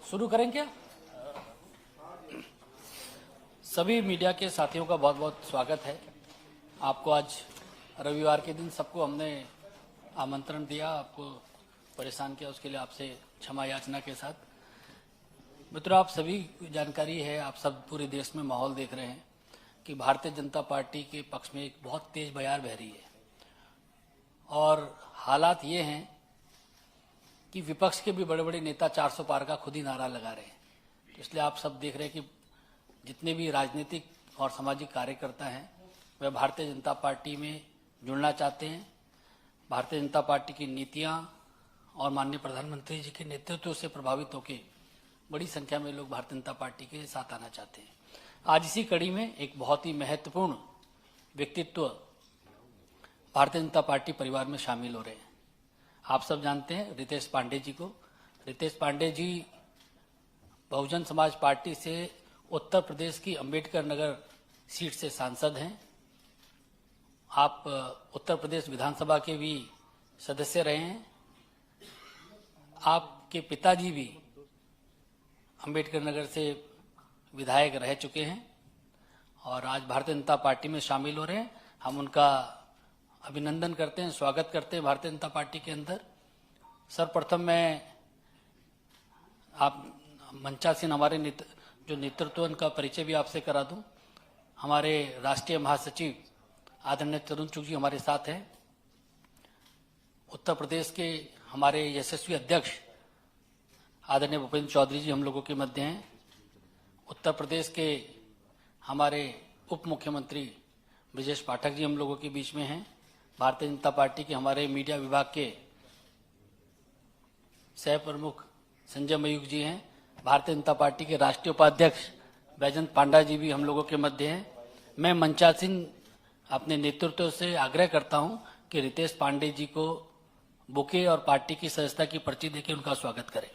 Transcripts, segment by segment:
शुरू करें क्या? सभी मीडिया के साथियों का बहुत बहुत स्वागत है। आपको आज रविवार के दिन सबको हमने आमंत्रण दिया, आपको परेशान किया, उसके लिए आपसे क्षमा याचना के साथ। मित्रों, आप सभी जानकारी है, आप सब पूरे देश में माहौल देख रहे हैं कि भारतीय जनता पार्टी के पक्ष में एक बहुत तेज बयार बह रही है और हालात ये हैं कि विपक्ष के भी बड़े बड़े नेता 400 पार का खुद ही नारा लगा रहे हैं। तो इसलिए आप सब देख रहे हैं कि जितने भी राजनीतिक और सामाजिक कार्यकर्ता हैं वह भारतीय जनता पार्टी में जुड़ना चाहते हैं। भारतीय जनता पार्टी की नीतियां और माननीय प्रधानमंत्री जी के नेतृत्व से प्रभावित होकर बड़ी संख्या में लोग भारतीय जनता पार्टी के साथ आना चाहते हैं। आज इसी कड़ी में एक बहुत ही महत्वपूर्ण व्यक्तित्व भारतीय जनता पार्टी परिवार में शामिल हो रहे हैं। आप सब जानते हैं रितेश पांडे जी को। रितेश पांडे जी बहुजन समाज पार्टी से उत्तर प्रदेश की अंबेडकर नगर सीट से सांसद हैं। आप उत्तर प्रदेश विधानसभा के भी सदस्य रहे हैं। आपके पिताजी भी अंबेडकर नगर से विधायक रह चुके हैं और आज भारतीय जनता पार्टी में शामिल हो रहे हैं। हम उनका अभिनंदन करते हैं, स्वागत करते हैं भारतीय जनता पार्टी के अंदर। सर्वप्रथम मैं आप मंचासीन हमारे जो नेतृत्व उनका परिचय भी आपसे करा दूं। हमारे राष्ट्रीय महासचिव आदरणीय तरुण चुग जी हमारे साथ हैं। उत्तर प्रदेश के हमारे यशस्वी अध्यक्ष आदरणीय भूपेंद्र चौधरी जी हम लोगों के मध्य हैं। उत्तर प्रदेश के हमारे उप मुख्यमंत्री ब्रजेश पाठक जी हम लोगों के बीच में हैं। भारतीय जनता पार्टी के हमारे मीडिया विभाग के सह प्रमुख संजय मयूख जी हैं। भारतीय जनता पार्टी के राष्ट्रीय उपाध्यक्ष बैजंत पांडा जी भी हम लोगों के मध्य हैं। मैं मंचासीन अपने नेतृत्व से आग्रह करता हूं कि रितेश पांडे जी को बुके और पार्टी की सदस्यता की पर्ची देकर उनका स्वागत करें।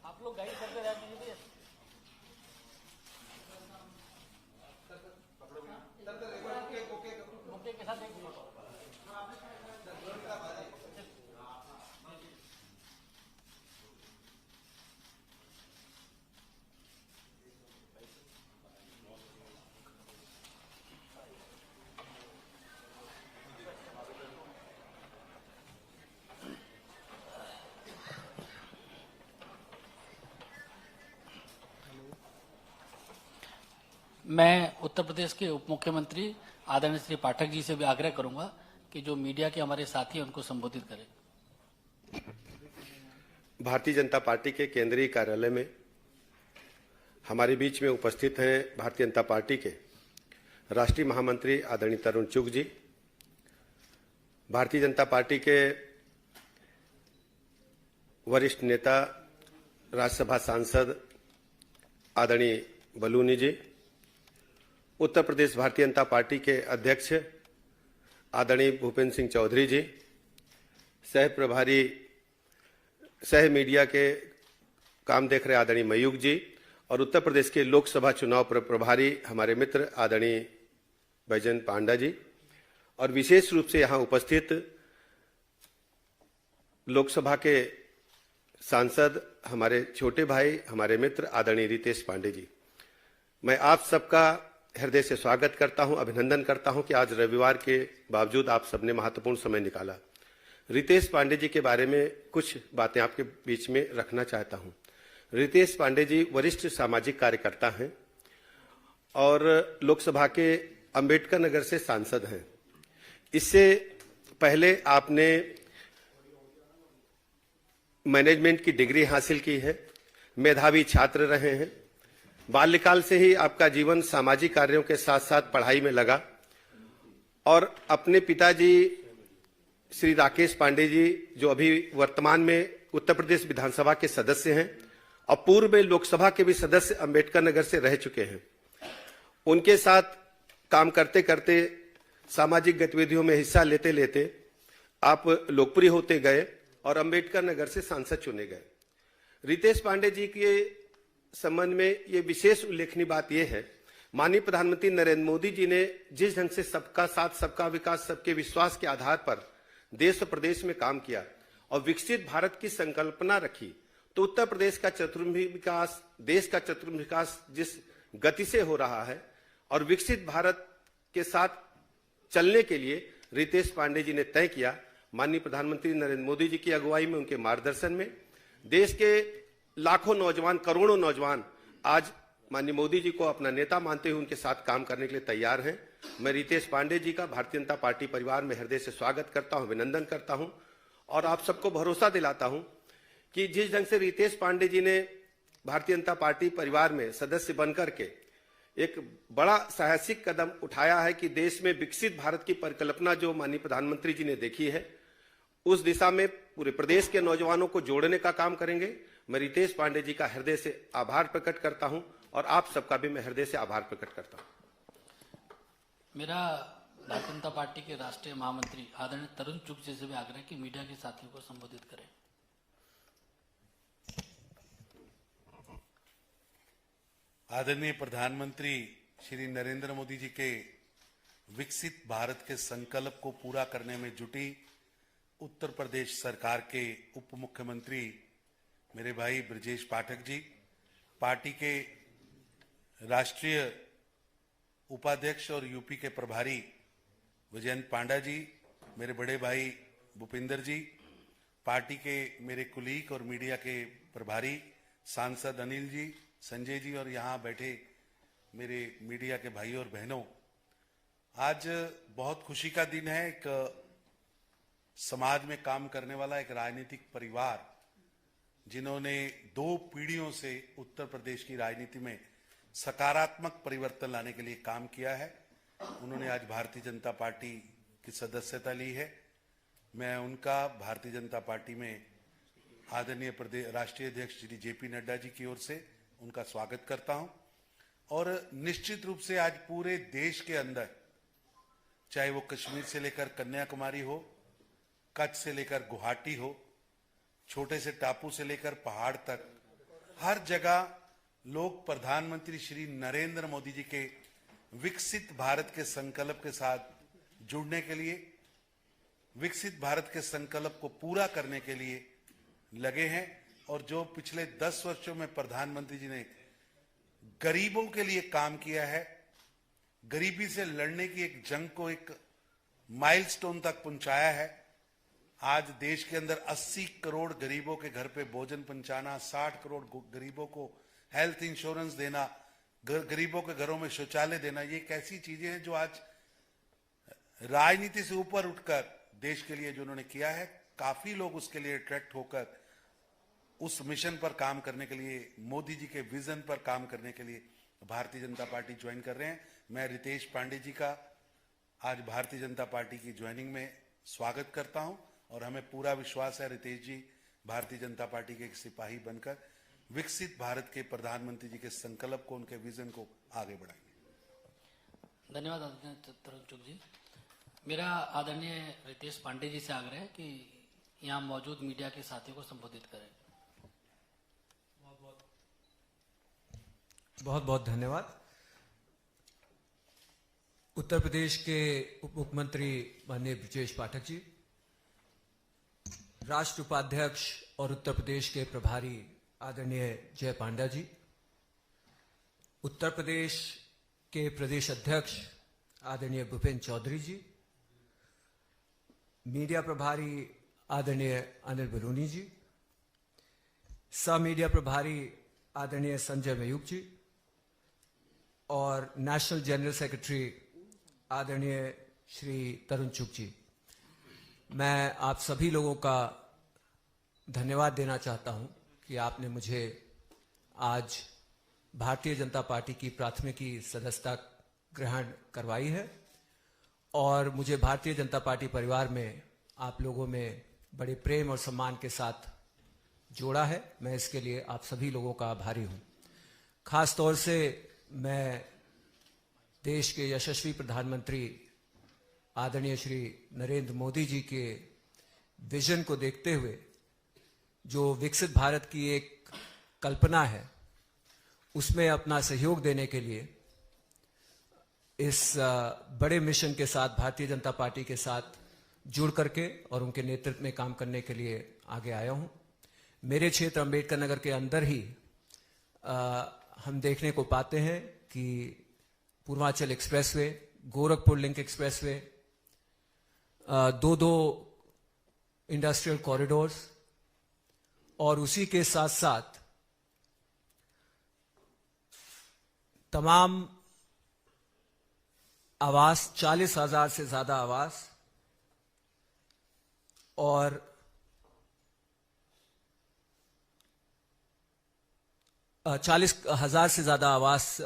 आप लोग गाइड करते रह दीजिए। बुके के साथ एक फोटो। मैं उत्तर प्रदेश के उप मुख्यमंत्री आदरणीय श्री पाठक जी से भी आग्रह करूंगा कि जो मीडिया के हमारे साथी हैं उनको संबोधित करें। भारतीय जनता पार्टी के केंद्रीय कार्यालय में हमारे बीच में उपस्थित हैं भारतीय जनता पार्टी के राष्ट्रीय महामंत्री आदरणीय तरुण चुग जी, भारतीय जनता पार्टी के वरिष्ठ नेता राज्यसभा सांसद आदरणीय बलूनी जी, उत्तर प्रदेश भारतीय जनता पार्टी के अध्यक्ष आदरणीय भूपेंद्र सिंह चौधरी जी, सह प्रभारी सह मीडिया के काम देख रहे आदरणीय मयूख जी और उत्तर प्रदेश के लोकसभा चुनाव प्रभारी हमारे मित्र आदरणीय बैजंत पांडा जी और विशेष रूप से यहाँ उपस्थित लोकसभा के सांसद हमारे छोटे भाई हमारे मित्र आदरणीय रितेश पांडे जी। मैं आप सबका हृदय से स्वागत करता हूं, अभिनंदन करता हूं कि आज रविवार के बावजूद आप सबने महत्वपूर्ण समय निकाला। रितेश पांडे जी के बारे में कुछ बातें आपके बीच में रखना चाहता हूं। रितेश पांडे जी वरिष्ठ सामाजिक कार्यकर्ता हैं और लोकसभा के अंबेडकर नगर से सांसद हैं। इससे पहले आपने मैनेजमेंट की डिग्री हासिल की है, मेधावी छात्र रहे हैं। बाल्यकाल से ही आपका जीवन सामाजिक कार्यों के साथ साथ पढ़ाई में लगा और अपने पिताजी श्री राकेश पांडे जी, जो अभी वर्तमान में उत्तर प्रदेश विधानसभा के सदस्य हैं और पूर्व में लोकसभा के भी सदस्य अंबेडकर नगर से रह चुके हैं, उनके साथ काम करते करते, सामाजिक गतिविधियों में हिस्सा लेते लेते आप लोकप्रिय होते गए और अंबेडकर नगर से सांसद चुने गए। रितेश पांडे जी के संबंध में ये विशेष उल्लेखनीय बात यह है, माननीय प्रधानमंत्री नरेंद्र मोदी जी ने जिस ढंग से सबका साथ, सबका विकास, सबके विश्वास के आधार पर देश और प्रदेश में काम किया और विकसित भारत की संकल्पना रखी, तो उत्तर प्रदेश का चतुर्मुखी विकास, देश का चतुर्मुखी विकास जिस गति से हो रहा है और विकसित भारत के साथ चलने के लिए रितेश पांडे जी ने तय किया। माननीय प्रधानमंत्री नरेंद्र मोदी जी की अगुवाई में, उनके मार्गदर्शन में देश के लाखों नौजवान, करोड़ों नौजवान आज माननीय मोदी जी को अपना नेता मानते हुए उनके साथ काम करने के लिए तैयार हैं। मैं रितेश पांडे जी का भारतीय जनता पार्टी परिवार में हृदय से स्वागत करता हूं, अभिनंदन करता हूं और आप सबको भरोसा दिलाता हूं कि जिस ढंग से रितेश पांडे जी ने भारतीय जनता पार्टी परिवार में सदस्य बनकर के एक बड़ा साहसिक कदम उठाया है कि देश में विकसित भारत की परिकल्पना जो माननीय प्रधानमंत्री जी ने देखी है, उस दिशा में पूरे प्रदेश के नौजवानों को जोड़ने का काम करेंगे। मैं रितेश पांडे जी का हृदय से आभार प्रकट करता हूं और आप सबका भी मैं हृदय से आभार प्रकट करता हूं। मेरा भारतीय जनता पार्टी के राष्ट्रीय महामंत्री आदरणीय तरुण चुग जी से भी आग्रह कि मीडिया के साथियों को संबोधित करें। आदरणीय प्रधानमंत्री श्री नरेंद्र मोदी जी के विकसित भारत के संकल्प को पूरा करने में जुटी उत्तर प्रदेश सरकार के उप मुख्यमंत्री मेरे भाई ब्रजेश पाठक जी, पार्टी के राष्ट्रीय उपाध्यक्ष और यूपी के प्रभारी विजयंत पांडा जी, मेरे बड़े भाई भूपिंदर जी, पार्टी के मेरे कुलीग और मीडिया के प्रभारी सांसद अनिल जी, संजय जी और यहाँ बैठे मेरे मीडिया के भाई और बहनों, आज बहुत खुशी का दिन है। एक समाज में काम करने वाला एक राजनीतिक परिवार जिन्होंने 2 पीढ़ियों से उत्तर प्रदेश की राजनीति में सकारात्मक परिवर्तन लाने के लिए काम किया है, उन्होंने आज भारतीय जनता पार्टी की सदस्यता ली है। मैं उनका भारतीय जनता पार्टी में आदरणीय राष्ट्रीय अध्यक्ष श्री जेपी नड्डा जी की ओर से उनका स्वागत करता हूं और निश्चित रूप से आज पूरे देश के अंदर, चाहे वो कश्मीर से लेकर कन्याकुमारी हो, कच्छ से लेकर गुवाहाटी हो, छोटे से टापू से लेकर पहाड़ तक, हर जगह लोग प्रधानमंत्री श्री नरेंद्र मोदी जी के विकसित भारत के संकल्प के साथ जुड़ने के लिए, विकसित भारत के संकल्प को पूरा करने के लिए लगे हैं। और जो पिछले 10 वर्षों में प्रधानमंत्री जी ने गरीबों के लिए काम किया है, गरीबी से लड़ने की एक जंग को एक माइलस्टोन तक पहुंचाया है। आज देश के अंदर 80 करोड़ गरीबों के घर पे भोजन पहुंचाना, 60 करोड़ गरीबों को हेल्थ इंश्योरेंस देना, गरीबों के घरों में शौचालय देना, ये एक ऐसी चीजें हैं जो आज राजनीति से ऊपर उठकर देश के लिए जो उन्होंने किया है, काफी लोग उसके लिए अट्रैक्ट होकर उस मिशन पर काम करने के लिए, मोदी जी के विजन पर काम करने के लिए भारतीय जनता पार्टी ज्वाइन कर रहे हैं। मैं रितेश पांडे जी का आज भारतीय जनता पार्टी की ज्वाइनिंग में स्वागत करता हूं और हमें पूरा विश्वास है रितेश जी भारतीय जनता पार्टी के एक सिपाही बनकर विकसित भारत के प्रधानमंत्री जी के संकल्प को, उनके विजन को आगे बढ़ाएंगे। धन्यवाद आदरणीय तरुण चुग जी। मेरा आदरणीय रितेश पांडे जी से आग्रह है कि यहाँ मौजूद मीडिया के साथियों को संबोधित करें। बहुत बहुत धन्यवाद। उत्तर प्रदेश के उप मुख्यमंत्री माननीय ब्रजेश पाठक जी, राष्ट्र उपाध्यक्ष और उत्तर प्रदेश के प्रभारी आदरणीय जय पांडा जी, उत्तर प्रदेश के प्रदेश अध्यक्ष आदरणीय भूपेंद्र चौधरी जी, मीडिया प्रभारी आदरणीय अनिल बलूनी जी, सह मीडिया प्रभारी आदरणीय संजय मयूख जी और नेशनल जनरल सेक्रेटरी आदरणीय श्री तरुण चुग जी, मैं आप सभी लोगों का धन्यवाद देना चाहता हूं कि आपने मुझे आज भारतीय जनता पार्टी की प्राथमिकी सदस्यता ग्रहण करवाई है और मुझे भारतीय जनता पार्टी परिवार में आप लोगों में बड़े प्रेम और सम्मान के साथ जोड़ा है। मैं इसके लिए आप सभी लोगों का आभारी हूं। खास तौर से मैं देश के यशस्वी प्रधानमंत्री आदरणीय श्री नरेंद्र मोदी जी के विजन को देखते हुए जो विकसित भारत की एक कल्पना है, उसमें अपना सहयोग देने के लिए इस बड़े मिशन के साथ भारतीय जनता पार्टी के साथ जुड़ करके और उनके नेतृत्व में काम करने के लिए आगे आया हूं। मेरे क्षेत्र अंबेडकर नगर के अंदर ही हम देखने को पाते हैं कि Purvanchal expressway, Gorakhpur link expressway, दो इंडस्ट्रियल कॉरिडोर्स और उसी के साथ साथ तमाम आवास, 40,000 से ज्यादा आवास और 40,000 से ज्यादा आवास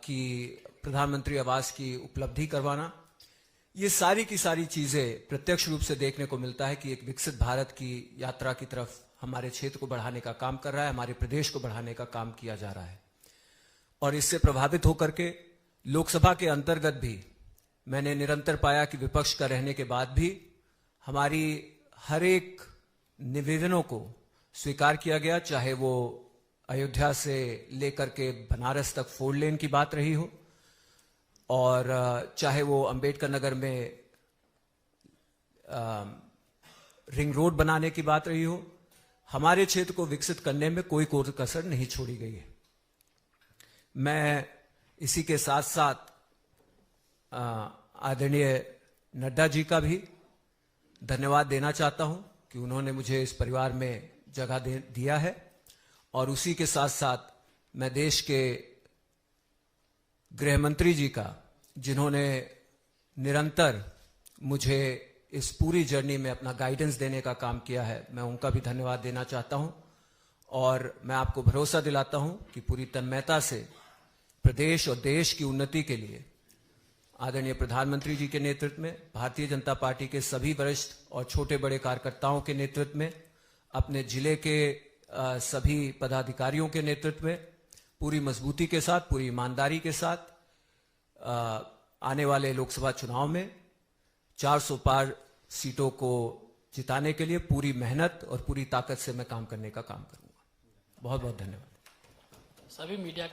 की प्रधानमंत्री आवास की उपलब्धि करवाना, ये सारी की सारी चीजें प्रत्यक्ष रूप से देखने को मिलता है कि एक विकसित भारत की यात्रा की तरफ हमारे क्षेत्र को बढ़ाने का काम कर रहा है, हमारे प्रदेश को बढ़ाने का काम किया जा रहा है। और इससे प्रभावित होकर के लोकसभा के अंतर्गत भी मैंने निरंतर पाया कि विपक्ष का रहने के बाद भी हमारी हर एक निवेदनों को स्वीकार किया गया, चाहे वो अयोध्या से लेकर के बनारस तक 4 लेन की बात रही हो और चाहे वो अंबेडकर नगर में रिंग रोड बनाने की बात रही हो। हमारे क्षेत्र को विकसित करने में कोई कसर नहीं छोड़ी गई है। मैं इसी के साथ साथ आदरणीय नड्डा जी का भी धन्यवाद देना चाहता हूं कि उन्होंने मुझे इस परिवार में जगह दिया है। और उसी के साथ साथ मैं देश के गृह मंत्री जी का, जिन्होंने निरंतर मुझे इस पूरी जर्नी में अपना गाइडेंस देने का काम किया है, मैं उनका भी धन्यवाद देना चाहता हूं। और मैं आपको भरोसा दिलाता हूं कि पूरी तन्मयता से प्रदेश और देश की उन्नति के लिए आदरणीय प्रधानमंत्री जी के नेतृत्व में, भारतीय जनता पार्टी के सभी वरिष्ठ और छोटे बड़े कार्यकर्ताओं के नेतृत्व में, अपने जिले के सभी पदाधिकारियों के नेतृत्व में पूरी मजबूती के साथ, पूरी ईमानदारी के साथ आने वाले लोकसभा चुनाव में 400 पार सीटों को जिताने के लिए पूरी मेहनत और पूरी ताकत से मैं काम करने का काम करूंगा। बहुत बहुत धन्यवाद। सभी मीडिया